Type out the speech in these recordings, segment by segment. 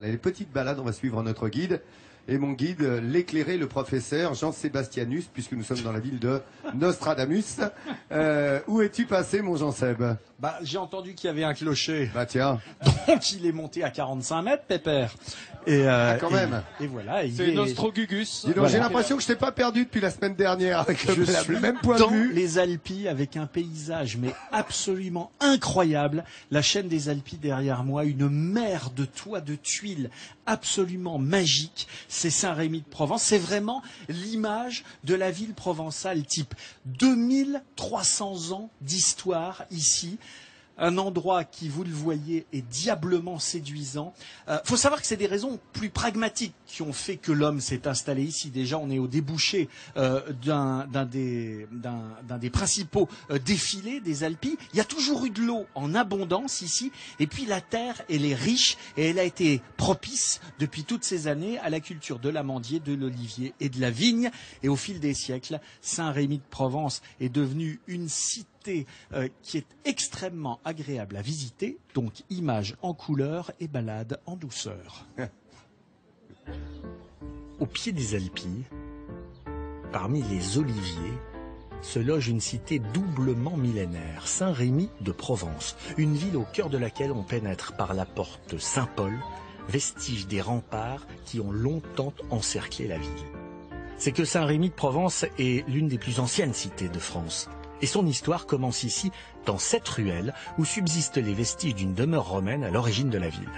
Les petites balades, on va suivre notre guide. Et mon guide, l'éclairé, le professeur Jean Sébastianus, puisque nous sommes dans la ville de Nostradamus. Où es-tu passé, mon Jean-Seb? Bah, j'ai entendu qu'il y avait un clocher. Bah tiens. Donc il est monté à 45 mètres, Pépère. Et, quand même. Et voilà. C'est Nostrogugus. Dis donc, j'ai l'impression que je t'ai pas perdu depuis la semaine dernière avec le même point dans de vue. les Alpilles avec un paysage mais absolument incroyable. La chaîne des Alpilles derrière moi, une mer de toits de tuiles absolument magique. C'est Saint-Rémy-de-Provence. C'est vraiment l'image de la ville provençale type. 2300 ans d'histoire ici. Un endroit qui, vous le voyez, est diablement séduisant. Faut savoir que c'est des raisons plus pragmatiques qui ont fait que l'homme s'est installé ici. Déjà, on est au débouché d'un des principaux défilés des Alpilles. Il y a toujours eu de l'eau en abondance ici. Et puis la terre, elle est riche et elle a été propice depuis toutes ces années à la culture de l'amandier, de l'olivier et de la vigne. Et au fil des siècles, Saint-Rémy-de-Provence est devenu une cité qui est extrêmement agréable à visiter, donc images en couleur et balades en douceur. Au pied des Alpilles, parmi les oliviers, se loge une cité doublement millénaire, Saint-Rémy-de-Provence, une ville au cœur de laquelle on pénètre par la porte Saint-Paul, vestige des remparts qui ont longtemps encerclé la ville. C'est que Saint-Rémy-de-Provence est l'une des plus anciennes cités de France. Et son histoire commence ici, dans cette ruelle, où subsistent les vestiges d'une demeure romaine à l'origine de la ville.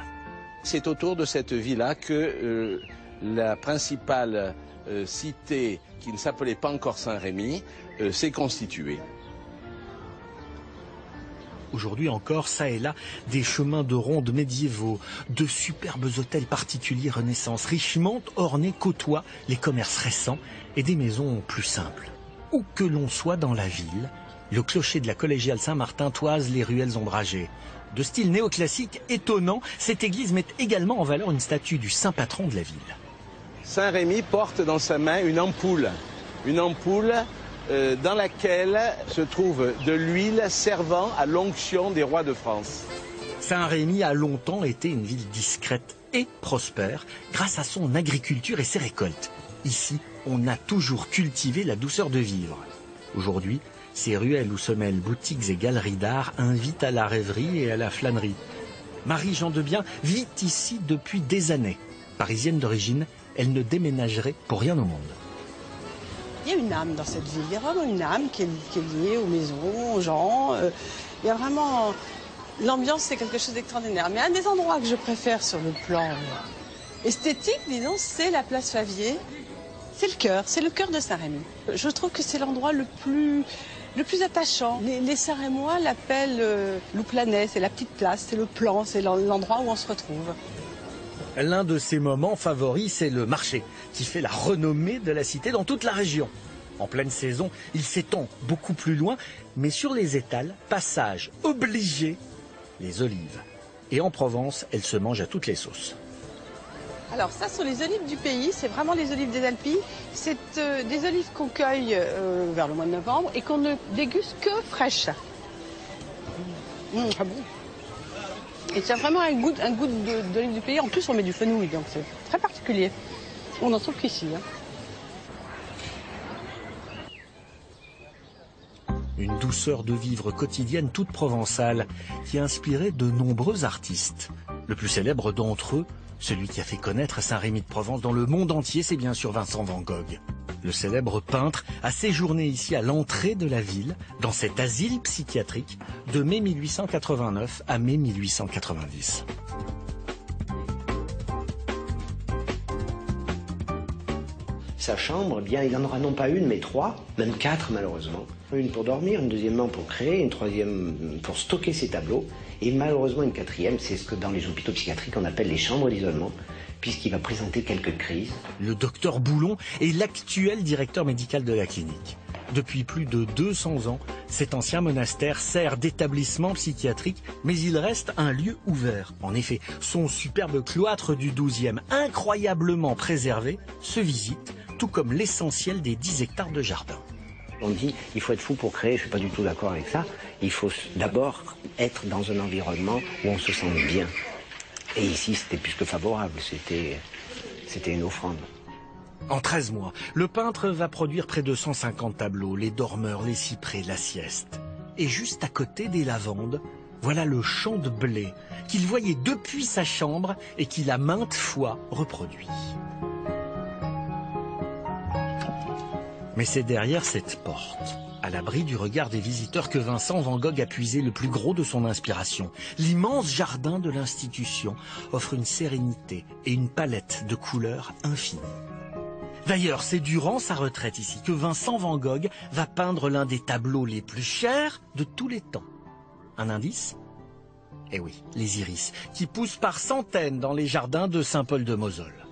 C'est autour de cette villa que la principale cité, qui ne s'appelait pas encore Saint-Rémy, s'est constituée. Aujourd'hui encore, ça et là, des chemins de ronde médiévaux, de superbes hôtels particuliers Renaissance, richement ornés côtoient les commerces récents et des maisons plus simples. Où que l'on soit dans la ville, le clocher de la collégiale Saint-Martin toise les ruelles ombragées. De style néoclassique étonnant, cette église met également en valeur une statue du saint patron de la ville. Saint-Rémy porte dans sa main une ampoule dans laquelle se trouve de l'huile servant à l'onction des rois de France. Saint-Rémy a longtemps été une ville discrète et prospère grâce à son agriculture et ses récoltes. Ici, on a toujours cultivé la douceur de vivre. Aujourd'hui, ces ruelles où se mêlent boutiques et galeries d'art invitent à la rêverie et à la flânerie. Marie-Jean Debien vit ici depuis des années. Parisienne d'origine, elle ne déménagerait pour rien au monde. Il y a une âme dans cette ville, il y a vraiment une âme qui est liée aux maisons, aux gens. Il y a vraiment... L'ambiance, c'est quelque chose d'extraordinaire. Mais un des endroits que je préfère sur le plan esthétique, disons, c'est la place Favier. C'est le cœur de Saint-Rémy. Je trouve que c'est l'endroit le plus attachant. Les Saint-Rémois l'appellent Louplanet, c'est la petite place, c'est le plan, c'est l'endroit où on se retrouve. L'un de ses moments favoris, c'est le marché, qui fait la renommée de la cité dans toute la région. En pleine saison, il s'étend beaucoup plus loin, mais sur les étals, passage obligé, les olives. Et en Provence, elles se mangent à toutes les sauces. Alors ça, sont les olives du pays, c'est vraiment les olives des Alpilles. C'est des olives qu'on cueille vers le mois de novembre et qu'on ne déguste que fraîches. Ah bon. Et ça a vraiment un goût d'olive du pays. En plus, on met du fenouil, donc c'est très particulier. On n'en trouve qu'ici. Une douceur de vivre quotidienne toute provençale qui a inspiré de nombreux artistes. Le plus célèbre d'entre eux, celui qui a fait connaître Saint-Rémy-de-Provence dans le monde entier, c'est bien sûr Vincent van Gogh. Le célèbre peintre a séjourné ici à l'entrée de la ville, dans cet asile psychiatrique, de mai 1889 à mai 1890. Sa chambre, bien, il n'en aura non pas une, mais 3, même 4 malheureusement. Une pour dormir, une deuxièmement pour créer, une troisième pour stocker ses tableaux, et malheureusement une quatrième, c'est ce que dans les hôpitaux psychiatriques on appelle les chambres d'isolement, puisqu'il va présenter quelques crises. Le docteur Boulon est l'actuel directeur médical de la clinique. Depuis plus de 200 ans, cet ancien monastère sert d'établissement psychiatrique, mais il reste un lieu ouvert. En effet, son superbe cloître du XIIe, incroyablement préservé, se visite, tout comme l'essentiel des 10 hectares de jardin. On dit il faut être fou pour créer, je ne suis pas du tout d'accord avec ça. Il faut d'abord être dans un environnement où on se sent bien. Et ici, c'était plus que favorable, c'était une offrande. En 13 mois, le peintre va produire près de 150 tableaux, les dormeurs, les cyprès, la sieste. Et juste à côté des lavandes, voilà le champ de blé qu'il voyait depuis sa chambre et qu'il a maintes fois reproduit. Mais c'est derrière cette porte, à l'abri du regard des visiteurs, que Vincent Van Gogh a puisé le plus gros de son inspiration. L'immense jardin de l'institution offre une sérénité et une palette de couleurs infinies. D'ailleurs, c'est durant sa retraite ici que Vincent Van Gogh va peindre l'un des tableaux les plus chers de tous les temps. Un indice ? Eh oui, les iris, qui poussent par centaines dans les jardins de Saint-Paul-de-Mosole.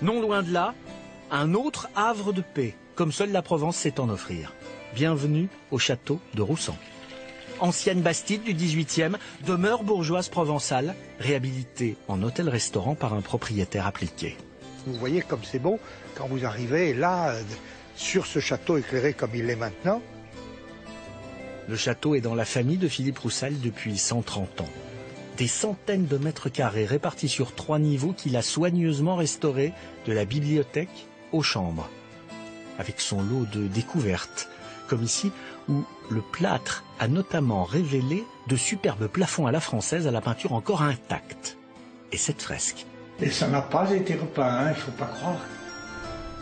Non loin de là, un autre havre de paix, comme seule la Provence sait en offrir. Bienvenue au château de Roussan. Ancienne bastide du XVIIIe, demeure bourgeoise provençale, réhabilitée en hôtel-restaurant par un propriétaire appliqué. Vous voyez comme c'est beau quand vous arrivez là, sur ce château éclairé comme il est maintenant. Le château est dans la famille de Philippe Roussel depuis 130 ans. Des centaines de mètres carrés répartis sur 3 niveaux qu'il a soigneusement restaurés, de la bibliothèque aux chambres, avec son lot de découvertes, comme ici où le plâtre a notamment révélé de superbes plafonds à la française à la peinture encore intacte. Et cette fresque. Et ça n'a pas été repeint, il ne faut pas croire.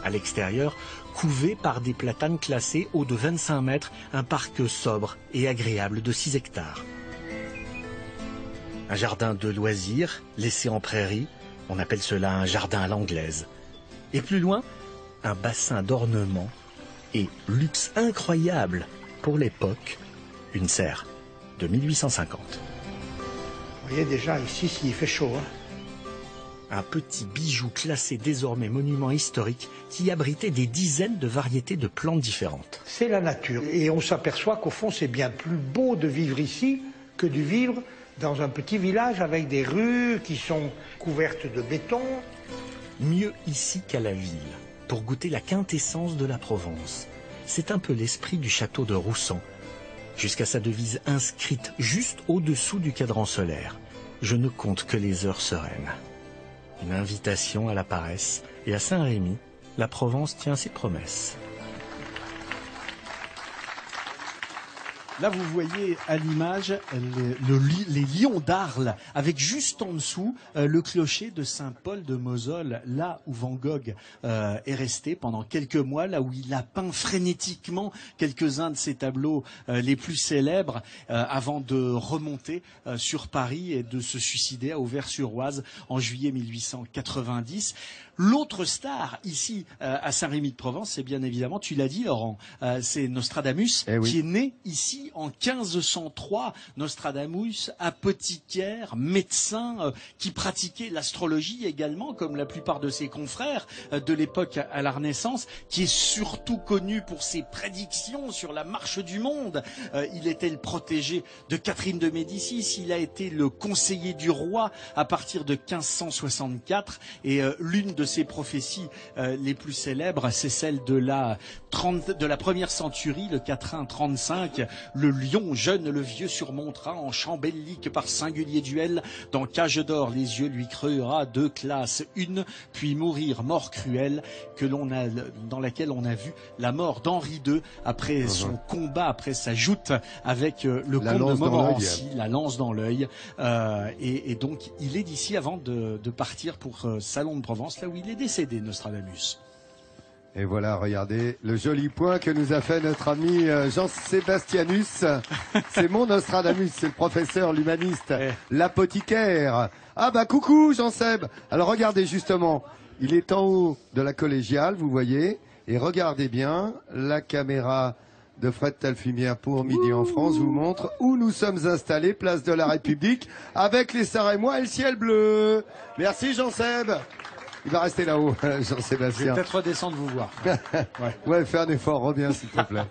À l'extérieur, couvé par des platanes classés hauts de 25 mètres, un parc sobre et agréable de 6 hectares. Un jardin de loisirs, laissé en prairie, on appelle cela un jardin à l'anglaise. Et plus loin, un bassin d'ornement et luxe incroyable pour l'époque, une serre de 1850. Vous voyez déjà ici s'il fait chaud. Un petit bijou classé désormais monument historique qui abritait des dizaines de variétés de plantes différentes. C'est la nature. Et on s'aperçoit qu'au fond c'est bien plus beau de vivre ici que de vivre dans un petit village avec des rues qui sont couvertes de béton. Mieux ici qu'à la ville, pour goûter la quintessence de la Provence. C'est un peu l'esprit du château de Roussan, jusqu'à sa devise inscrite juste au-dessous du cadran solaire. Je ne compte que les heures sereines. Une invitation à la paresse, et à Saint-Rémy, la Provence tient ses promesses. Là, vous voyez à l'image les lions d'Arles, avec juste en dessous le clocher de Saint-Paul-de-Mosole, là où Van Gogh est resté pendant quelques mois, là où il a peint frénétiquement quelques-uns de ses tableaux les plus célèbres, avant de remonter sur Paris et de se suicider à Auvers-sur-Oise en juillet 1890. L'autre star ici à Saint-Rémy-de-Provence, c'est bien évidemment, tu l'as dit Laurent, c'est Nostradamus, qui est né ici en 1503. Nostradamus, apothicaire, médecin, qui pratiquait l'astrologie également, comme la plupart de ses confrères de l'époque à la Renaissance, qui est surtout connu pour ses prédictions sur la marche du monde. Il était le protégé de Catherine de Médicis, il a été le conseiller du roi à partir de 1564, et l'une de ses prophéties les plus célèbres, c'est celle de la première centurie, le quatrain 35. Le lion jeune, le vieux surmontera en chambellique par singulier duel. Dans cage d'or, les yeux lui creusera deux classes, une, puis mourir mort cruelle, dans laquelle on a vu la mort d'Henri II après son combat, après sa joute avec le comte de Montmorency, la lance dans l'œil. Et donc, il est d'ici avant de partir pour Salon de Provence, là où il est décédé, Nostradamus. Et voilà, regardez le joli point que nous a fait notre ami Jean Sébastianus. C'est mon Nostradamus, c'est le professeur, l'humaniste, l'apothicaire. Ah bah coucou Jean Seb. Alors regardez justement, il est en haut de la collégiale, vous voyez, et regardez bien, la caméra de Fred Talfumière pour Midi en France vous montre où nous sommes installés, place de la République, avec les Sarres-et-moi et le ciel bleu. Merci Jean Seb. Il va rester là-haut, Jean-Sébastien. Je vais peut-être redescendre vous voir. Ouais, fais un effort, reviens s'il te plaît.